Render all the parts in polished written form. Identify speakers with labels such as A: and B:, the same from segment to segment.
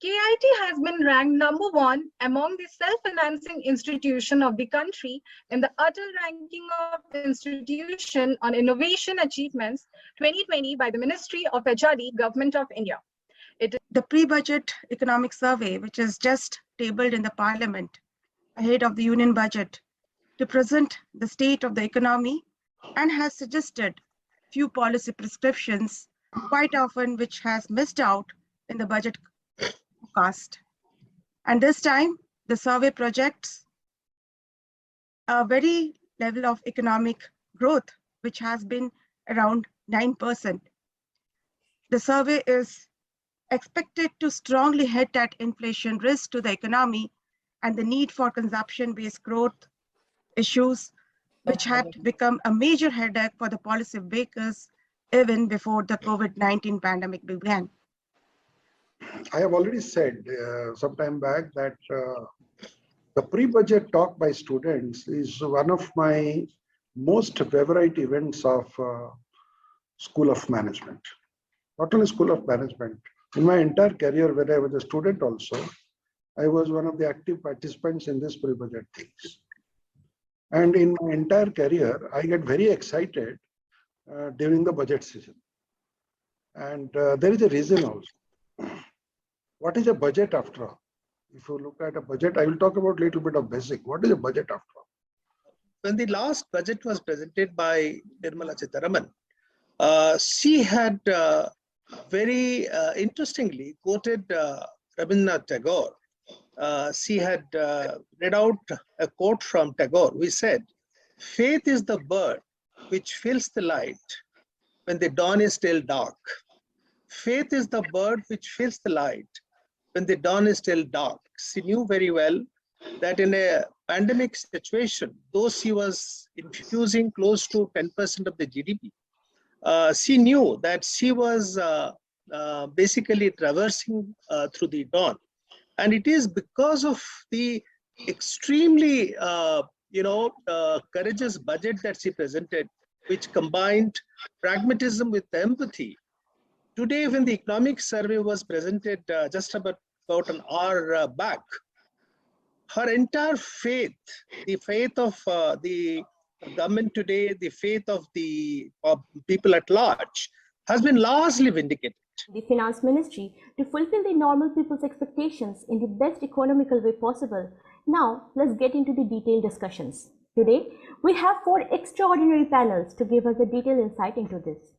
A: KIT has been ranked #1 among the self-financing institutions of the country in the Atal Ranking of Institution on Innovation Achievements 2020 by the Ministry of HRD, Government of India.
B: The pre-budget economic survey, which is just tabled in the Parliament ahead of the Union budget to present the state of the economy, and has suggested few policy prescriptions, quite often which has missed out in the budget forecast. And this time, the survey projects a very level of economic growth, which has been around 9%. The survey is expected to strongly hit at inflation risk to the economy and the need for consumption-based growth issues, which had become a major headache for the policymakers even before the COVID-19 pandemic began.
C: I have already said some time back that the pre-budget talk by students is one of my most favorite events of School of Management. Not only School of Management, in my entire career when I was a student also, I was one of the active participants in this pre-budget things. And in my entire career, I get very excited during the budget season. And there is a reason also. What is a budget after all? If you look at a budget, I will talk about a little bit of basic. What is a budget after all?
D: When the last budget was presented by Nirmala Sitharaman, she had very interestingly quoted Rabindranath Tagore. She had read out a quote from Tagore, which said, "Faith is the bird which fills the light when the dawn is still dark. Faith is the bird which fills the light when the dawn is still dark." She knew very well that in a pandemic situation, though she was infusing close to 10% of the GDP, she knew that she was basically traversing through the dawn. And it is because of the extremely, courageous budget that she presented, which combined pragmatism with empathy. Today, when the economic survey was presented just about an hour back, her entire faith, the faith of the government today, the faith of the people at large, has been largely vindicated.
E: The Finance Ministry to fulfill the normal people's expectations in the best economical way possible. Now, let's get into the detailed discussions. Today, we have 4 extraordinary panels to give us a detailed insight into this.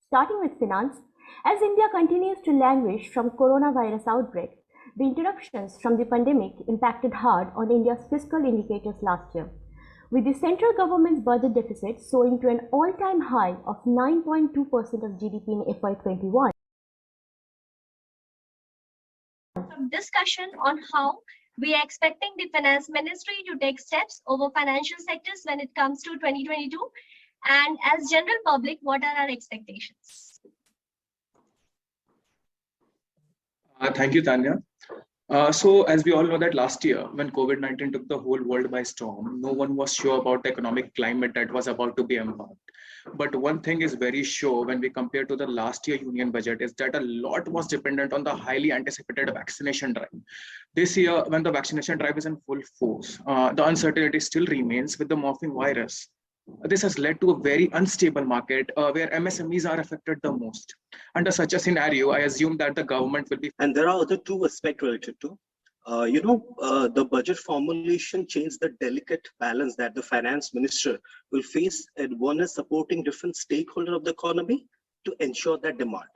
E: Starting with finance, as India continues to languish from coronavirus outbreak, the interruptions from the pandemic impacted hard on India's fiscal indicators last year, with the central government's budget deficit soaring to an all-time high of 9.2% of GDP in FY21.
F: Discussion on how we are expecting the finance ministry to take steps over financial sectors when it comes to 2022, and as general public, what are our expectations?
G: Thank you, Tanya. So as we all know that last year, when COVID-19 took the whole world by storm, no one was sure about the economic climate that was about to be embarked. But one thing is very sure when we compare to the last year union budget is that a lot was dependent on the highly anticipated vaccination drive. This year, when the vaccination drive is in full force, the uncertainty still remains with the morphine virus. This has led to a very unstable market where MSMEs are affected the most. Under such a scenario, I assume that the government will be.
H: And there are other 2 aspects related to. The budget formulation changed the delicate balance that the finance minister will face, and one is supporting different stakeholders of the economy to ensure that demand.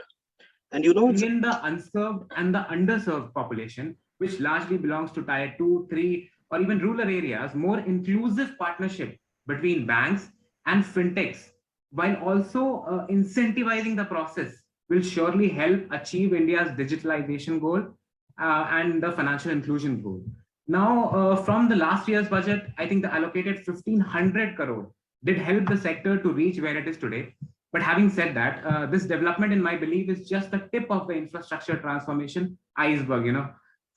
H: And in
I: the unserved and the underserved population, which largely belongs to tier 2, 3, or even rural areas, more inclusive partnership between banks and fintechs, while also incentivizing the process, will surely help achieve India's digitalization goal and the financial inclusion goal. Now, from the last year's budget, I think the allocated 1,500 crore did help the sector to reach where it is today. But having said that, this development, in my belief, is just the tip of the infrastructure transformation iceberg.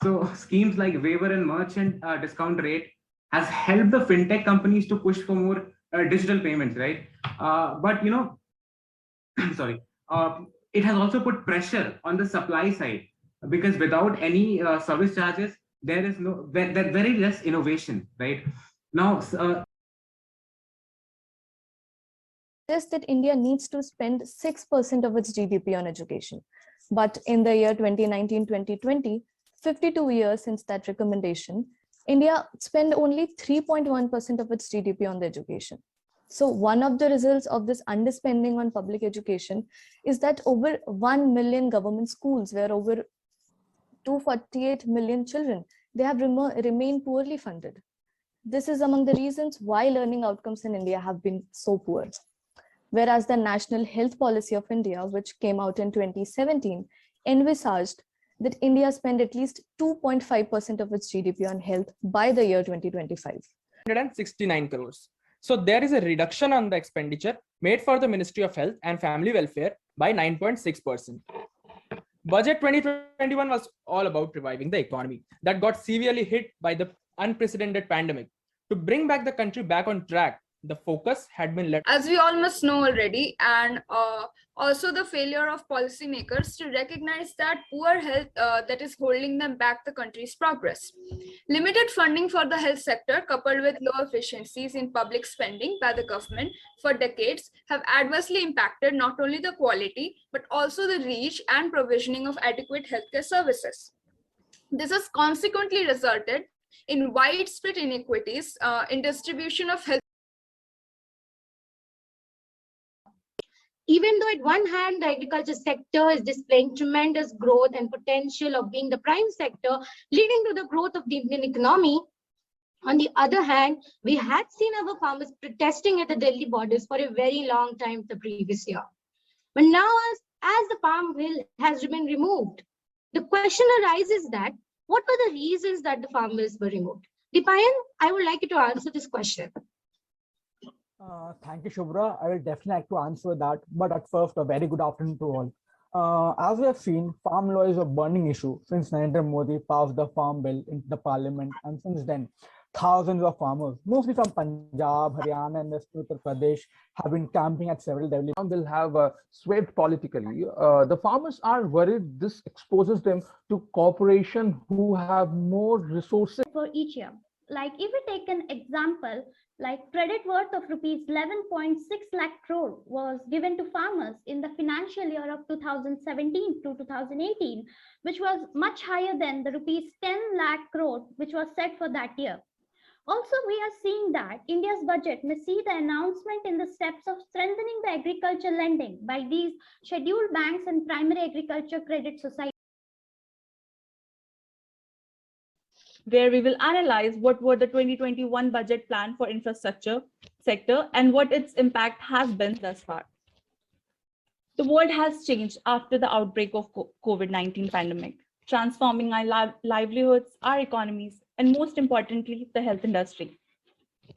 I: So schemes like waiver and merchant discount rate has helped the fintech companies to push for more digital payments, right? Sorry. It has also put pressure on the supply side because without any service charges, there is very less innovation, right? Now,
J: that India needs to spend 6% of its GDP on education. But in the year 2019-2020, 52 years since that recommendation, India spent only 3.1% of its GDP on the education. So one of the results of this underspending on public education is that over 1 million government schools, where over 248 million children, they have remained poorly funded. This is among the reasons why learning outcomes in India have been so poor. Whereas the National Health Policy of India, which came out in 2017, envisaged that India spend at least 2.5% of its GDP on health by the year 2025.
K: 169 crores. So there is a reduction on the expenditure made for the Ministry of Health and Family Welfare by 9.6%. Budget 2021 was all about reviving the economy that got severely hit by the unprecedented pandemic. To bring back the country back on track, the focus had been let.
L: As we all must know already, and also the failure of policymakers to recognize that poor health that is holding them back the country's progress. Limited funding for the health sector coupled with low efficiencies in public spending by the government for decades have adversely impacted not only the quality but also the reach and provisioning of adequate healthcare services. This has consequently resulted in widespread inequities in distribution of health.
M: Even though at one hand, the agriculture sector is displaying tremendous growth and potential of being the prime sector, leading to the growth of the Indian economy, on the other hand, we had seen our farmers protesting at the Delhi borders for a very long time the previous year. But now, as the farm bill has been removed, the question arises that what were the reasons that the farm bills were removed? Dipayan, I would like you to answer this question.
N: Thank you, Shubhra. I will definitely like to answer that. But at first, a very good afternoon to all. As we have seen, farm law is a burning issue since Narendra Modi passed the farm bill into the parliament. And since then, thousands of farmers, mostly from Punjab, Haryana, and Uttar Pradesh, have been camping at several development.
O: They'll have swayed politically. The farmers are worried this exposes them to corporations who have more resources.
P: For each year. Like if we take an example, like credit worth of rupees 11.6 lakh crore was given to farmers in the financial year of 2017 to 2018, which was much higher than the rupees 10 lakh crore which was set for that year. Also, we are seeing that India's budget may see the announcement in the steps of strengthening the agriculture lending by these scheduled banks and primary agriculture credit societies,
Q: where we will analyze what were the 2021 budget plan for infrastructure sector and what its impact has been thus far. The world has changed after the outbreak of COVID-19 pandemic, transforming our livelihoods, our economies, and most importantly, the health industry.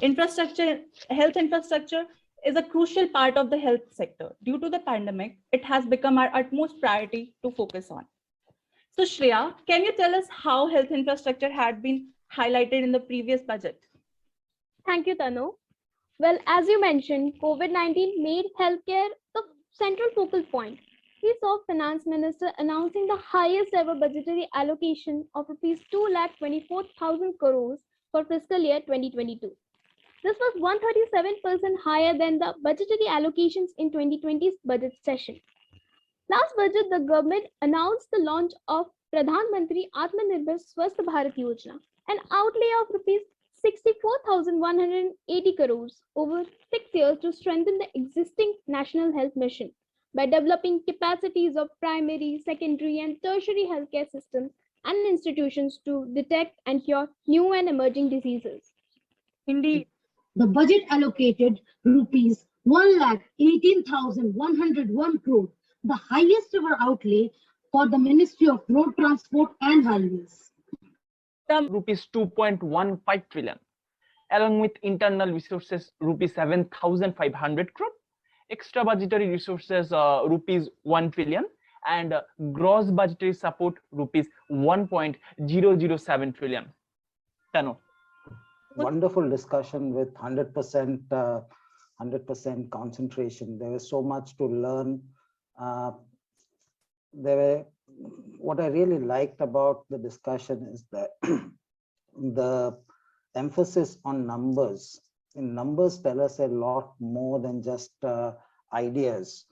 Q: Health infrastructure is a crucial part of the health sector. Due to the pandemic, it has become our utmost priority to focus on. So Shreya, can you tell us how health infrastructure had been highlighted in the previous budget?
R: Thank you, Tanu. Well, as you mentioned, COVID-19 made healthcare the central focal point. We saw Finance Minister announcing the highest ever budgetary allocation of rupees 2,24,000 crores for fiscal year 2022. This was 137% higher than the budgetary allocations in 2020's budget session. Last budget, the government announced the launch of Pradhan Mantri Atmanirbhar Swasth Bharat Yojana, an outlay of rupees 64,180 crores over 6 years to strengthen the existing national health mission by developing capacities of primary, secondary, and tertiary healthcare systems and institutions to detect and cure new and emerging diseases.
Q: Indeed.
M: The budget allocated rupees 1,18,101 crore, the highest ever outlay for the Ministry of Road Transport and Highways.
S: Rupees 2.15 trillion, along with internal resources rupees 7,500 crore, extra budgetary resources rupees 1 trillion, and gross budgetary support rupees 1.007 trillion. Tanu.
T: Wonderful discussion with 100% concentration. There was so much to learn. There were what I really liked about the discussion is that the emphasis on numbers. And numbers tell us a lot more than just ideas.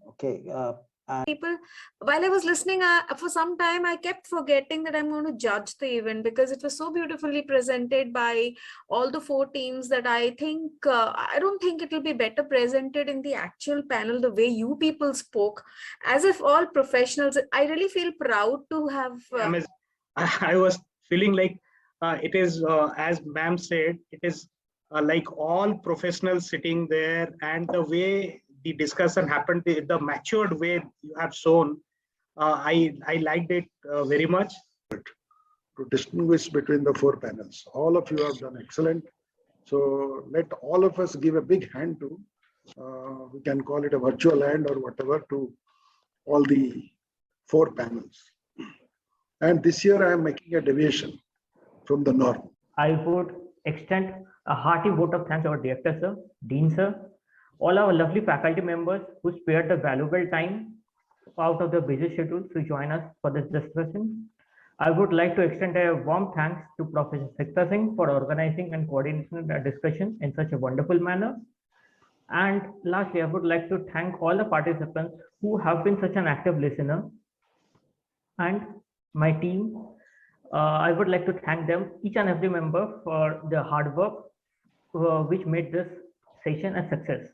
T: Okay.
L: People, while I was listening, for some time, I kept forgetting that I'm going to judge the event because it was so beautifully presented by all the 4 teams that I think, I don't think it will be better presented in the actual panel, the way you people spoke, as if all professionals. I really feel proud to have.
U: I was feeling like it is, as ma'am said, it is like all professionals sitting there, and the way the discussion happened, the matured way you have shown, I liked it very much.
C: To distinguish between the 4 panels. All of you have done excellent. So let all of us give a big hand to, we can call it a virtual hand or whatever, to all the 4 panels. And this year I am making a deviation from the norm.
V: I would extend a hearty vote of thanks to our director, sir, dean, sir, all our lovely faculty members who spared the valuable time out of their busy schedule to join us for this discussion. I would like to extend a warm thanks to Professor Sikta Singh for organizing and coordinating the discussion in such a wonderful manner. And lastly, I would like to thank all the participants who have been such an active listener, and my team. I would like to thank them, each and every member, for their hard work, which made this session a success.